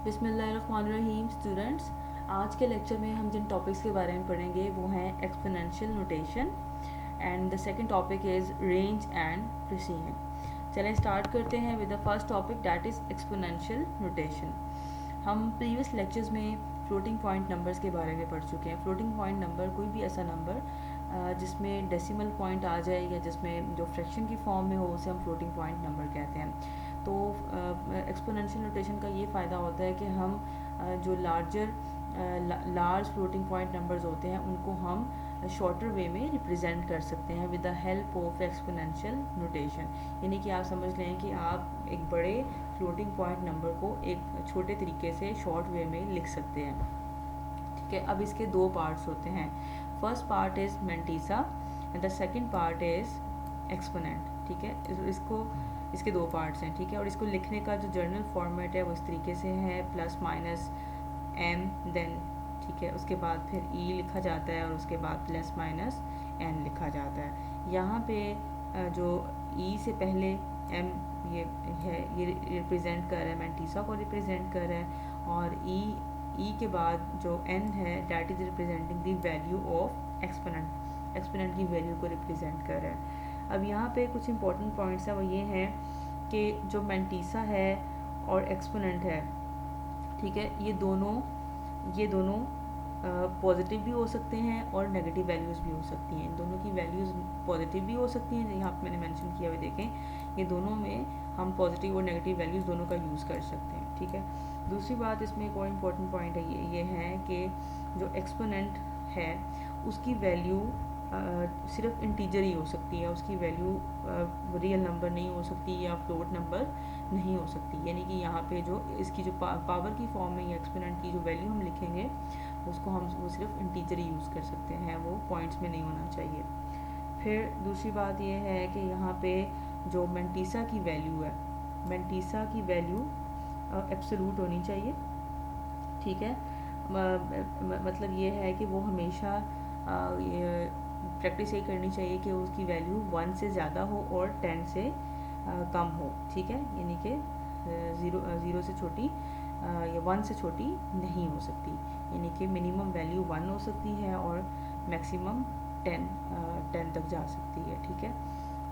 बिस्मिल्लाहिर्रहमानिर्रहीम स्टूडेंट्स, आज के लेक्चर में हम जिन टॉपिक्स के बारे में पढ़ेंगे वो हैं exponential notation and the second topic is range and precision. चलें स्टार्ट करते हैं with the first topic that is exponential notation. हम प्रीवियस लेक्चर्स में फ्लोटिंग पॉइंट नंबर्स के बारे में पढ़ चुके हैं। फ्लोटिंग पॉइंट नंबर कोई भी ऐसा नंबर जिसमें डेसिमल पॉइंट आ जाए या जिसमें जो फ्रैक्शन की फॉर्म में हो उसे हम फ्लोटिंग पॉइंट नंबर कहते हैं। तो एक्सपोनेंशियल नोटेशन का ये फ़ायदा होता है कि हम जो लार्ज फ्लोटिंग पॉइंट नंबर्स होते हैं उनको हम शॉर्टर वे में रिप्रेजेंट कर सकते हैं with the help of exponential notation. यानी कि आप समझ लें कि आप एक बड़े फ्लोटिंग पॉइंट नंबर को एक छोटे तरीके से शॉर्ट वे में लिख सकते हैं। ठीक है, अब इसके दो पार्ट्स होते हैं। First part is mantissa and the second part is exponent. ठीक है, इसके दो पार्ट्स हैं। ठीक है, और इसको लिखने का जो जर्नल फॉर्मेट है वो इस तरीके से है, प्लस माइनस एम देन, ठीक है, उसके बाद फिर ई लिखा जाता है और उसके बाद प्लस माइनस एन लिखा जाता है। यहाँ पे जो ई से पहले एम ये है, ये रिप्रेजेंट कर रहा है, मेंटीसा को रिप्रेजेंट कर रहा है, और ई के बाद जो एन है that is representing the value of exponent, exponent की वैल्यू को रिप्रेजेंट कर रहा है। अब यहाँ पे कुछ इंपॉर्टेंट पॉइंट्स हैं, वो ये हैं कि जो मेंटीसा है और एक्सपोनेंट है, ठीक है, ये दोनों पॉजिटिव भी हो सकते हैं और नेगेटिव वैल्यूज़ भी हो सकती हैं। इन दोनों की वैल्यूज़ पॉजिटिव भी हो सकती हैं, यहाँ पे मैंने मेंशन किया हुआ देखें, ये दोनों में हम पॉजिटिव और नेगेटिव वैल्यूज़ दोनों का यूज़ कर सकते हैं। ठीक है, दूसरी बात इसमें एक और इम्पॉर्टेंट पॉइंट है, ये है कि जो एक्सपोनेंट है उसकी वैल्यू सिर्फ इंटीजर ही हो सकती है, उसकी वैल्यू रियल नंबर नहीं हो सकती या फ्लोट नंबर नहीं हो सकती। यानी कि यहाँ पे जो इसकी जो पावर की फॉर्म में या एक्सपोनेंट की जो वैल्यू हम लिखेंगे उसको हम वो सिर्फ इंटीजर ही यूज़ कर सकते हैं, वो पॉइंट्स में नहीं होना चाहिए। फिर दूसरी बात ये है कि यहाँ पे जो मेंटीसा की वैल्यू है, मेंटीसा की वैल्यू एब्सोल्यूट होनी चाहिए। ठीक है, मतलब ये है कि वो हमेशा प्रैक्टिस ये करनी चाहिए कि उसकी वैल्यू 1 से ज़्यादा हो और 10 से कम हो। ठीक है, यानी कि ज़ीरो से छोटी या 1 से छोटी नहीं हो सकती, यानी कि मिनिमम वैल्यू 1 हो सकती है और मैक्सिमम 10 तक जा सकती है। ठीक है,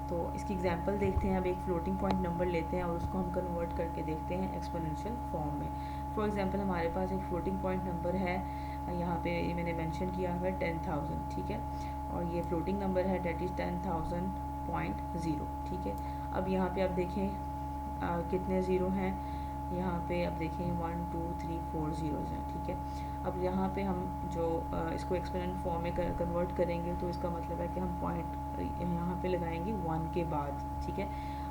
तो इसकी एग्जांपल देखते हैं। अब एक फ्लोटिंग पॉइंट नंबर लेते हैं और उसको हम कन्वर्ट करके देखते हैं एक्सपोनेंशियल फॉर्म में। फॉर एग्जांपल हमारे पास एक फ्लोटिंग पॉइंट नंबर है, यहाँ पे मैंने मेंशन किया है 10,000। ठीक है, और ये फ्लोटिंग नंबर है डेट इज़ 10,000.0। ठीक है, अब यहाँ पे आप देखें कितने ज़ीरो हैं, यहाँ पे आप देखें 1 2 3 4 ज़ीरोज़ हैं। ठीक है, अब यहाँ पे हम जो इसको एक्सपोनेंट फॉर्म में कन्वर्ट करेंगे तो इसका मतलब है कि हम पॉइंट यहाँ पे लगाएंगे 1 के बाद। ठीक है,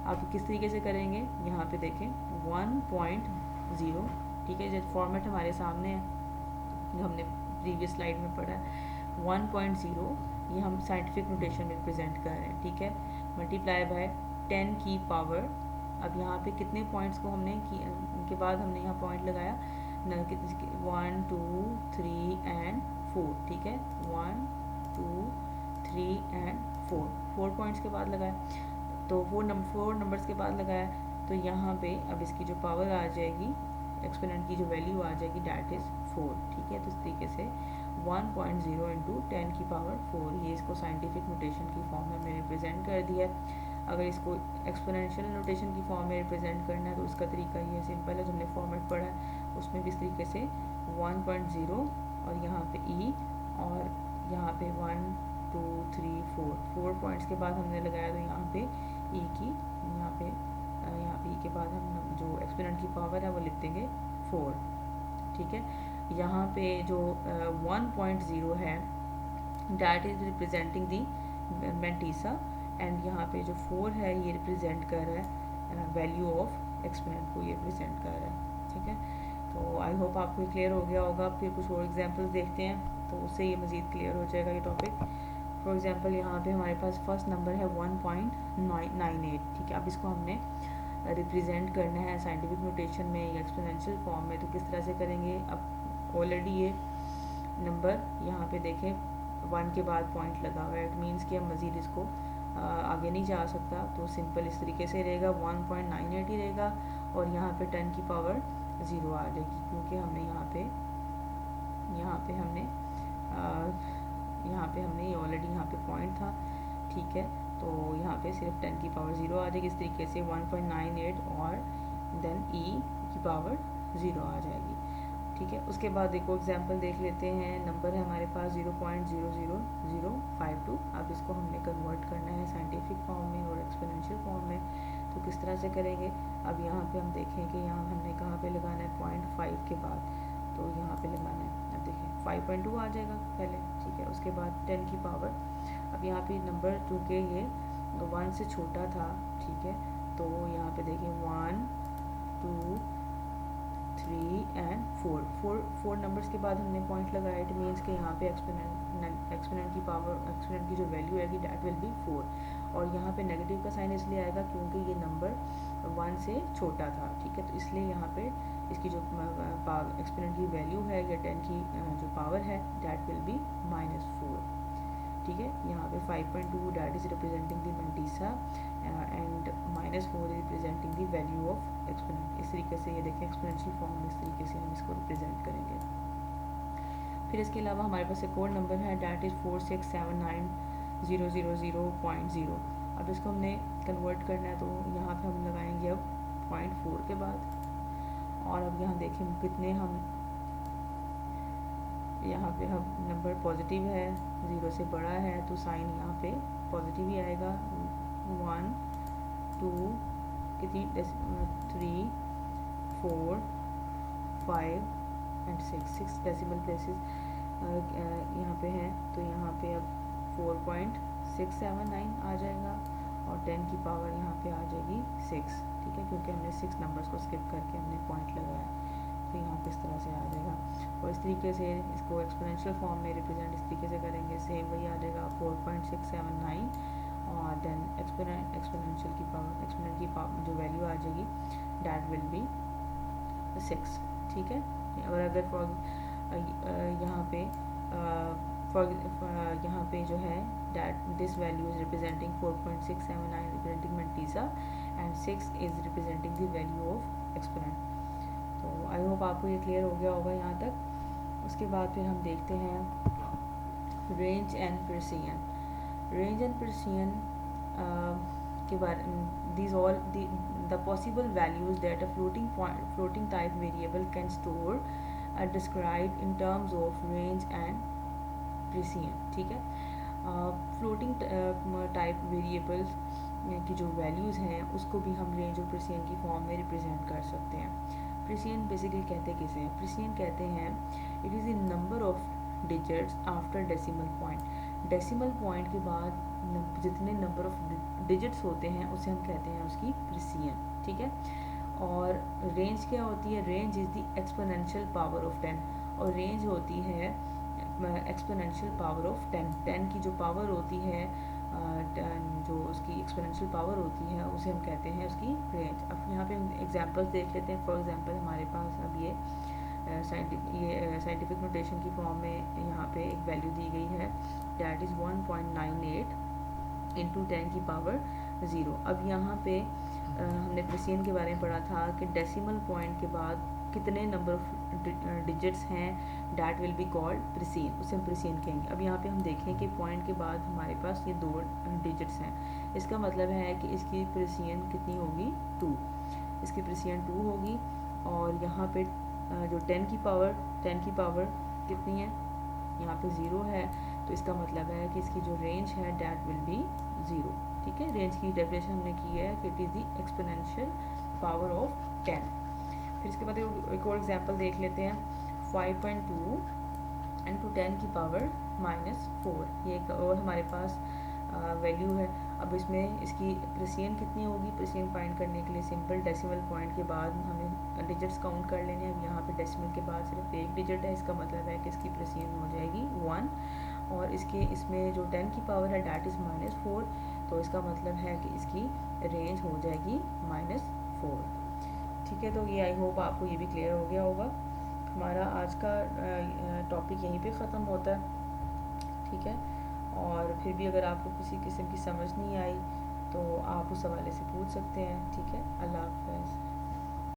आप किस तरीके से करेंगे, यहाँ पे देखें 1.0। ठीक है, जो फॉर्मेट हमारे सामने है जो हमने प्रीवियस स्लाइड में पढ़ा है, 1.0 ये हम साइंटिफिक नोटेशन में रिप्रेजेंट कर रहे हैं। ठीक है, मल्टीप्लाई बाय 10 की पावर, अब यहाँ पे कितने पॉइंट्स को हमने उनके बाद हमने यहाँ पॉइंट लगाया 1 2 3 एंड 4। ठीक है, 1 2 3 एंड 4 पॉइंट्स के बाद लगाया, तो 4 नंबर्स के बाद लगाया, तो यहाँ पे अब इसकी जो पावर आ जाएगी, एक्सपोनेंट की जो वैल्यू आ जाएगी डैट इज़ 4। ठीक है, तो इस तरीके से 1.0 इंटू 10 की पावर 4, ये इसको साइंटिफिक नोटेशन की फॉर्म में हमने रिप्रेजेंट कर दिया है। अगर इसको एक्सपोनेंशियल नोटेशन की फॉर्म में रिप्रेजेंट करना है तो उसका तरीका ये सिंपल है, जो हमने फॉर्मेट पढ़ा है उसमें भी इस तरीके से 1.0 और यहाँ पे ई और यहाँ पे 1 2 3 4 पॉइंट्स के बाद हमने लगाया, तो यहाँ पे ई की यहाँ पे ई के बाद हम जो एक्सपोनेंट की पावर है वो लिख देंगे 4। ठीक है, यहाँ पे जो 1.0 है that is representing the mantissa, and यहाँ पे जो 4 है ये रिप्रेजेंट कर रहा है वैल्यू ऑफ एक्सपोनेंट को, ये रिप्रेजेंट कर रहा है। ठीक है, तो आई होप आपको क्लियर हो गया होगा। फिर कुछ और एग्जांपल्स देखते हैं तो उससे ये मज़ीद क्लियर हो जाएगा ये टॉपिक। फॉर एग्जांपल यहाँ पे हमारे पास फर्स्ट नंबर है 1.98। ठीक है, अब इसको हमने रिप्रेजेंट करना है साइंटिफिक नोटेशन में या एक्सपोनेंशियल फॉर्म में, तो किस तरह से करेंगे। अब ऑलरेडी ये नंबर यहाँ पे देखें 1 के बाद पॉइंट लगा हुआ है, इट मीन्स कि हम मज़ीद इसको आगे नहीं जा सकता, तो सिंपल इस तरीके से रहेगा 1.98 ही रहेगा और यहाँ पे 10 की पावर ज़ीरो आ जाएगी, क्योंकि हमने यहाँ पे हमने ऑलरेडी यहाँ पे पॉइंट था, ठीक है। तो यहाँ पे सिर्फ 10 की पावर 0 आ जाएगी। इस तरीके से 1.98 और देन e की पावर 0 आ जाएगी, ठीक है। उसके बाद देखो एग्जांपल देख लेते हैं। नंबर है हमारे पास 0.00052। अब इसको हमने कन्वर्ट करना है साइंटिफिक फॉर्म में और एक्सपोनेंशियल फॉर्म में। तो किस तरह से करेंगे? अब यहाँ पे हम देखें कि यहाँ हमने कहाँ पे लगाना है, 0.5 के बाद, तो यहाँ पे लगाना है। अब देखें 5.2 आ जाएगा पहले, ठीक है। उसके बाद 10 की पावर, अब यहाँ पे नंबर चूँकि ये 1 से छोटा था, ठीक है, तो यहाँ पे देखिए 1 2 3 एंड 4 नंबर्स के बाद हमने पॉइंट लगाया। इट मीन्स कि यहाँ पे एक्सपोनेंट की पावर, एक्सपोनेंट की जो वैल्यू आएगी डैट विल बी 4। और यहाँ पे नेगेटिव का साइन इसलिए आएगा क्योंकि ये नंबर 1 से छोटा था, ठीक है। तो इसलिए यहाँ पे इसकी जो एक्सपोनेंट की वैल्यू है या 10 की जो पावर है डैट विल बी -4, ठीक है। यहाँ पे 5.2 that is representing the mantissa and -4 is representing the value of exponent. इस तरीके से ये देखें एक्सपोनेंशियल फॉर्म में इस तरीके से हम इसको रिप्रेजेंट करेंगे। फिर इसके अलावा हमारे पास एक और नंबर है डैट इज़ 4679000.0। अब इसको हमने कन्वर्ट करना है, तो यहाँ पे हम लगाएंगे अब 0.4 के बाद। और अब यहाँ देखें कितने हम, यहाँ पे हम नंबर पॉजिटिव है, 0 से बड़ा है, तो साइन यहाँ पे पॉजिटिव ही आएगा। 1 2 कितनी 3 4 5 एंड 6 डेसिमल प्लेसेस यहाँ पे हैं। तो यहाँ पे अब 4.679 आ जाएगा और 10 की पावर यहाँ पे आ जाएगी 6, ठीक है, क्योंकि हमने 6 नंबर्स को स्किप करके हमने पॉइंट लगाया। तो यहाँ पे इस तरह से आ जाएगा। और इस तरीके से इसको एक्सपोनेंशियल फॉर्म में रिप्रेजेंट इस तरीके से करेंगे, सेम वही आ जाएगा 4.679 और देन एक्सपोनेंशियल की पावर, एक्सपोनेंट की जो वैल्यू आ जाएगी डैट विल बी 6, ठीक है। और अगर यहाँ पे जो है that this value is representing 4.679 representing mantissa and 6 is representing the value of exponent. तो आई होप आपको ये क्लियर हो गया होगा यहाँ तक। उसके बाद फिर हम देखते हैं range and precision. Range and precision के बारे में, these all the possible values that a floating type variable can store are described in terms of range and precision, ठीक है। फ्लोटिंग टाइप वेरिएबल्स की जो वैल्यूज़ हैं उसको भी हम रेंज और प्रेसिजन की फॉर्म में रिप्रेजेंट कर सकते हैं। प्रेसिजन बेसिकली कहते किसे हैं? प्रेसिजन कहते हैं it is the number of digits after decimal point. Decimal point के बाद जितने नंबर ऑफ डिजिट्स होते हैं उसे हम कहते हैं उसकी प्रेसिजन, ठीक है। और रेंज क्या होती है? Range is the exponential power of 10 और रेंज होती है एक्सपोनेंशियल पावर ऑफ 10 की जो पावर होती है, जो उसकी एक्सपोनेंशियल पावर होती है उसे हम कहते हैं उसकी रेंज। अब यहाँ पे हम एग्जांपल्स देख लेते हैं। फॉर एग्जांपल हमारे पास अब ये साइंटिफिक नोटेशन की फॉर्म में यहाँ पे एक वैल्यू दी गई है डैट इज़ 1.98 इंटू 10 की पावर 0। अब यहाँ पे हमने प्रेसिजन के बारे में पढ़ा था कि डेसिमल पॉइंट के बाद कितने नंबर ऑफ डिजिट्स हैं that will be called precision, उसे हम प्रेसिजन कहेंगे। अब यहाँ पे हम देखें कि पॉइंट के बाद हमारे पास ये 2 डिजिट्स हैं, इसका मतलब है कि इसकी प्रेसिजन कितनी होगी? 2। इसकी प्रेसिजन 2 होगी। और यहाँ पे जो 10 की पावर कितनी है? यहाँ पे 0 है, तो इसका मतलब है कि इसकी जो रेंज है डैट विल बी 0, ठीक है। रेंज की डेफिनेशन हमने की है कि it is the exponential power of 10। फिर इसके बाद एक और एग्जांपल देख लेते हैं। 5.2 इंटू 10 की पावर -4, ये एक और हमारे पास वैल्यू है। अब इसमें इसकी प्रेसिजन कितनी होगी? प्रेसिजन फाइंड करने के लिए सिंपल डेसिमल पॉइंट के बाद हमें डिजिट्स काउंट कर लेने हैं। अब यहाँ पे डेसिमल के बाद सिर्फ एक डिजिट है, इसका मतलब है कि इसकी प्रेसिजन हो जाएगी 1। और इसमें जो 10 की पावर है डैट इज़ -4, तो इसका मतलब है कि इसकी रेंज हो जाएगी -4, ठीक है। तो ये आई होप आपको ये भी क्लियर हो गया होगा। हमारा आज का टॉपिक यहीं पे ख़त्म होता है, ठीक है। और फिर भी अगर आपको किसी किस्म की समझ नहीं आई तो आप उस हवाले से पूछ सकते हैं, ठीक है। अल्लाह हाफ़िज़।